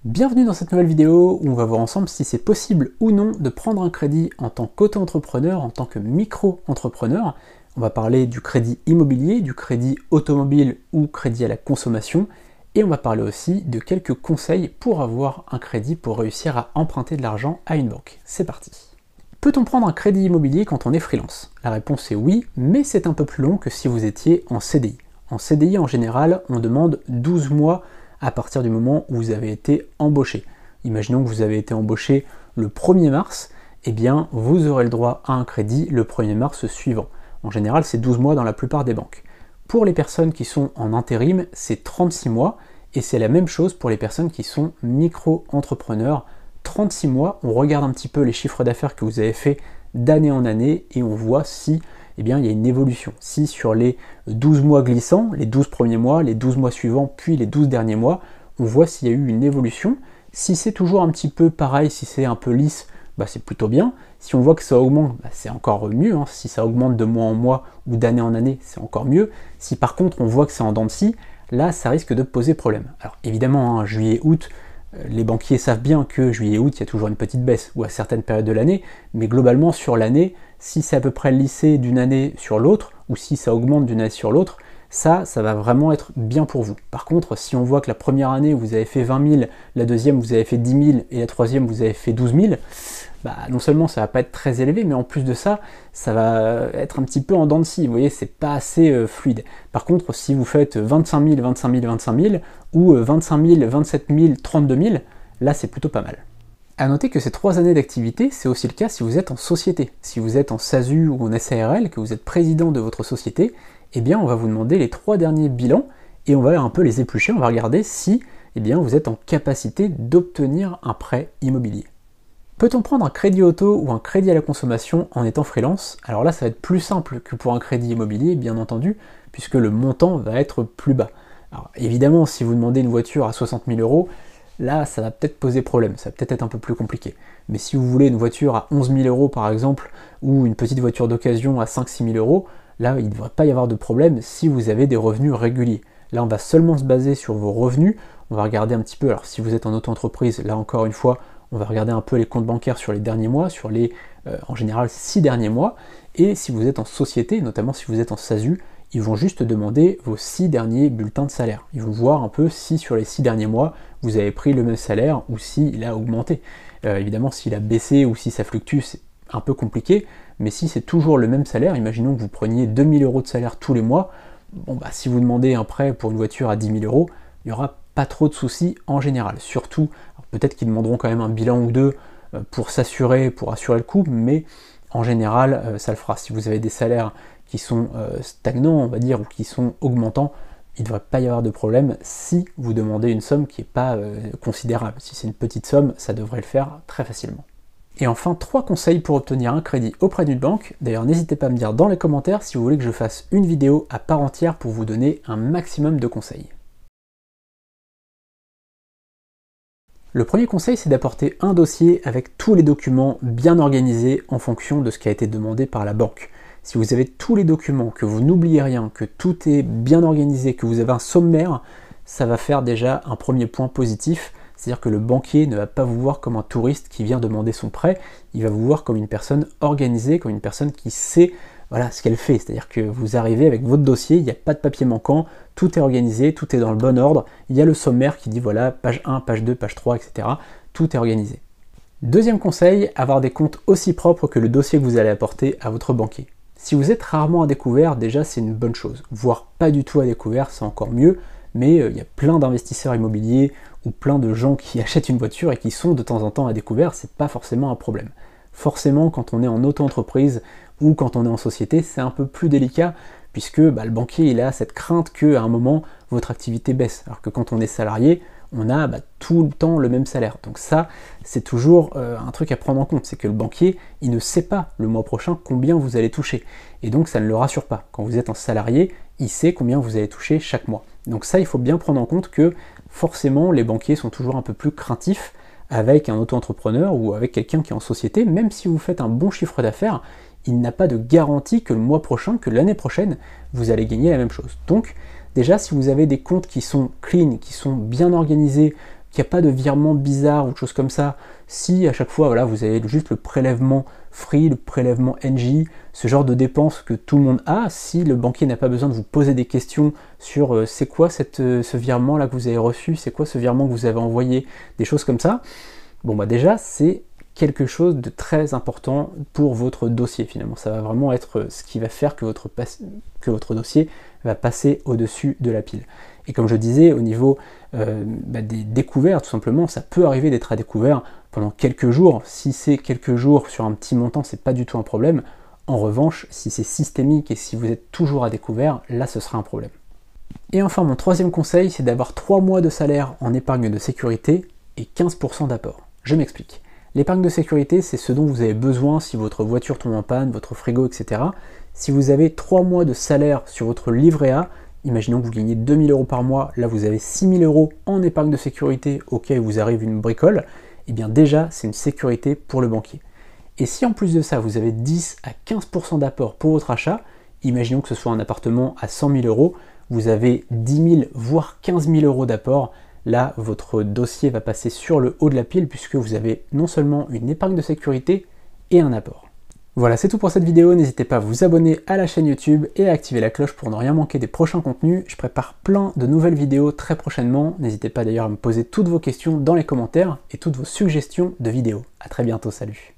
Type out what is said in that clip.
Bienvenue dans cette nouvelle vidéo où on va voir ensemble si c'est possible ou non de prendre un crédit en tant qu'auto-entrepreneur, en tant que micro-entrepreneur. On va parler du crédit immobilier, du crédit automobile ou crédit à la consommation. Et on va parler aussi de quelques conseils pour avoir un crédit pour réussir à emprunter de l'argent à une banque. C'est parti. Peut-on prendre un crédit immobilier quand on est freelance? La réponse est oui, mais c'est un peu plus long que si vous étiez en CDI. En CDI, en général, on demande 12 mois à partir du moment où vous avez été embauché. Imaginons que vous avez été embauché le 1er mars, eh bien vous aurez le droit à un crédit le 1er mars suivant. En général, c'est 12 mois dans la plupart des banques. Pour les personnes qui sont en intérim, c'est 36 mois, et c'est la même chose pour les personnes qui sont micro-entrepreneurs. 36 mois, on regarde un petit peu les chiffres d'affaires que vous avez fait d'année en année, et on voit si il y a une évolution. Si sur les 12 mois glissants, les 12 premiers mois, les 12 mois suivants, puis les 12 derniers mois, on voit s'il y a eu une évolution. Si c'est toujours un petit peu pareil, si c'est un peu lisse, c'est plutôt bien. Si on voit que ça augmente, c'est encore mieux. Si ça augmente de mois en mois ou d'année en année, c'est encore mieux. Si par contre on voit que c'est en dents de scie, là ça risque de poser problème. Alors évidemment, juillet-août, les banquiers savent bien que juillet-août, il y a toujours une petite baisse, ou à certaines périodes de l'année, mais globalement sur l'année, si c'est à peu près lissé d'une année sur l'autre, ou si ça augmente d'une année sur l'autre, ça va vraiment être bien pour vous. Par contre, si on voit que la première année, vous avez fait 20 000, la deuxième, vous avez fait 10 000, et la troisième, vous avez fait 12 000, non seulement ça va pas être très élevé, mais en plus de ça, ça va être un petit peu en dents de scie, vous voyez, c'est pas assez fluide. Par contre, si vous faites 25 000, 25 000, 25 000, ou 25 000, 27 000, 32 000, là c'est plutôt pas mal. A noter que ces 3 années d'activité, c'est aussi le cas si vous êtes en société. Si vous êtes en SASU ou en SARL, que vous êtes président de votre société, eh bien on va vous demander les 3 derniers bilans, et on va un peu les éplucher, on va regarder si vous êtes en capacité d'obtenir un prêt immobilier. Peut-on prendre un crédit auto ou un crédit à la consommation en étant freelance? Alors là, ça va être plus simple que pour un crédit immobilier, bien entendu, puisque le montant va être plus bas. Alors évidemment, si vous demandez une voiture à 60 000 euros, là, ça va peut-être poser problème, ça va peut-être être un peu plus compliqué. Mais si vous voulez une voiture à 11 000 euros par exemple, ou une petite voiture d'occasion à 5-6 000 euros, là, il ne devrait pas y avoir de problème si vous avez des revenus réguliers. Là, on va seulement se baser sur vos revenus, on va regarder un petit peu, alors si vous êtes en auto-entreprise, là encore une fois, on va regarder un peu les comptes bancaires sur les derniers mois, sur les, en général, 6 derniers mois, et si vous êtes en société, notamment si vous êtes en SASU, ils vont juste demander vos 6 derniers bulletins de salaire. Ils vont voir un peu si sur les 6 derniers mois, vous avez pris le même salaire ou s'il a augmenté. Évidemment, s'il a baissé ou si ça fluctue, c'est un peu compliqué, mais si c'est toujours le même salaire, imaginons que vous preniez 2 000 euros de salaire tous les mois, si vous demandez un prêt pour une voiture à 10 000 euros, il n'y aura pas trop de soucis en général. Surtout, peut-être qu'ils demanderont quand même un bilan ou deux pour s'assurer, pour assurer le coup, mais en général, ça le fera. Si vous avez des salaires qui sont stagnants, on va dire, ou qui sont augmentants, il ne devrait pas y avoir de problème si vous demandez une somme qui n'est pas considérable. Si c'est une petite somme, ça devrait le faire très facilement. Et enfin, 3 conseils pour obtenir un crédit auprès d'une banque. D'ailleurs, n'hésitez pas à me dire dans les commentaires si vous voulez que je fasse une vidéo à part entière pour vous donner un maximum de conseils. Le premier conseil, c'est d'apporter un dossier avec tous les documents bien organisés en fonction de ce qui a été demandé par la banque. Si vous avez tous les documents, que vous n'oubliez rien, que tout est bien organisé, que vous avez un sommaire, ça va faire déjà un premier point positif. C'est-à-dire que le banquier ne va pas vous voir comme un touriste qui vient demander son prêt, il va vous voir comme une personne organisée, comme une personne qui sait ce qu'elle fait. C'est-à-dire que vous arrivez avec votre dossier, il n'y a pas de papier manquant, tout est organisé, tout est dans le bon ordre, il y a le sommaire qui dit voilà, page 1, page 2, page 3, etc. Tout est organisé. Deuxième conseil, avoir des comptes aussi propres que le dossier que vous allez apporter à votre banquier. Si vous êtes rarement à découvert, déjà c'est une bonne chose. Voire pas du tout à découvert, c'est encore mieux, mais il y a plein d'investisseurs immobiliers ou plein de gens qui achètent une voiture et qui sont de temps en temps à découvert, c'est pas forcément un problème. Forcément, quand on est en auto-entreprise ou quand on est en société, c'est un peu plus délicat puisque le banquier il a cette crainte qu'à un moment votre activité baisse. Alors que quand on est salarié, on a tout le temps le même salaire. Donc ça, c'est toujours un truc à prendre en compte, c'est que le banquier, il ne sait pas le mois prochain combien vous allez toucher. Et donc ça ne le rassure pas. Quand vous êtes en salarié, il sait combien vous allez toucher chaque mois. Donc ça, il faut bien prendre en compte que forcément, les banquiers sont toujours un peu plus craintifs avec un auto-entrepreneur ou avec quelqu'un qui est en société. Même si vous faites un bon chiffre d'affaires, il n'a pas de garantie que le mois prochain, que l'année prochaine, vous allez gagner la même chose. Donc, déjà, si vous avez des comptes qui sont clean, qui sont bien organisés, qu'il n'y a pas de virement bizarre ou de choses comme ça. Si à chaque fois, voilà, vous avez juste le prélèvement Free, le prélèvement NJ, ce genre de dépenses que tout le monde a, si le banquier n'a pas besoin de vous poser des questions sur c'est quoi ce virement là que vous avez reçu, c'est quoi ce virement que vous avez envoyé, des choses comme ça, bon bah déjà c'est quelque chose de très important pour votre dossier finalement. Ça va vraiment être ce qui va faire que votre dossier va passer au-dessus de la pile. Et comme je disais, au niveau des découverts, tout simplement, ça peut arriver d'être à découvert pendant quelques jours. Si c'est quelques jours sur un petit montant, c'est pas du tout un problème. En revanche, si c'est systémique et si vous êtes toujours à découvert, là ce sera un problème. Et enfin, mon troisième conseil, c'est d'avoir 3 mois de salaire en épargne de sécurité et 15% d'apport. Je m'explique. L'épargne de sécurité, c'est ce dont vous avez besoin si votre voiture tombe en panne, votre frigo, etc. Si vous avez 3 mois de salaire sur votre livret A, imaginons que vous gagnez 2000 € par mois, là vous avez 6000 € en épargne de sécurité au cas où vous arrive une bricole, et bien déjà c'est une sécurité pour le banquier. Et si en plus de ça vous avez 10 à 15% d'apport pour votre achat, imaginons que ce soit un appartement à 100 000 €, vous avez 10 000 voire 15 000 € d'apport. Là, votre dossier va passer sur le haut de la pile puisque vous avez non seulement une épargne de sécurité et un apport. Voilà, c'est tout pour cette vidéo. N'hésitez pas à vous abonner à la chaîne YouTube et à activer la cloche pour ne rien manquer des prochains contenus. Je prépare plein de nouvelles vidéos très prochainement. N'hésitez pas d'ailleurs à me poser toutes vos questions dans les commentaires et toutes vos suggestions de vidéos. A très bientôt, salut!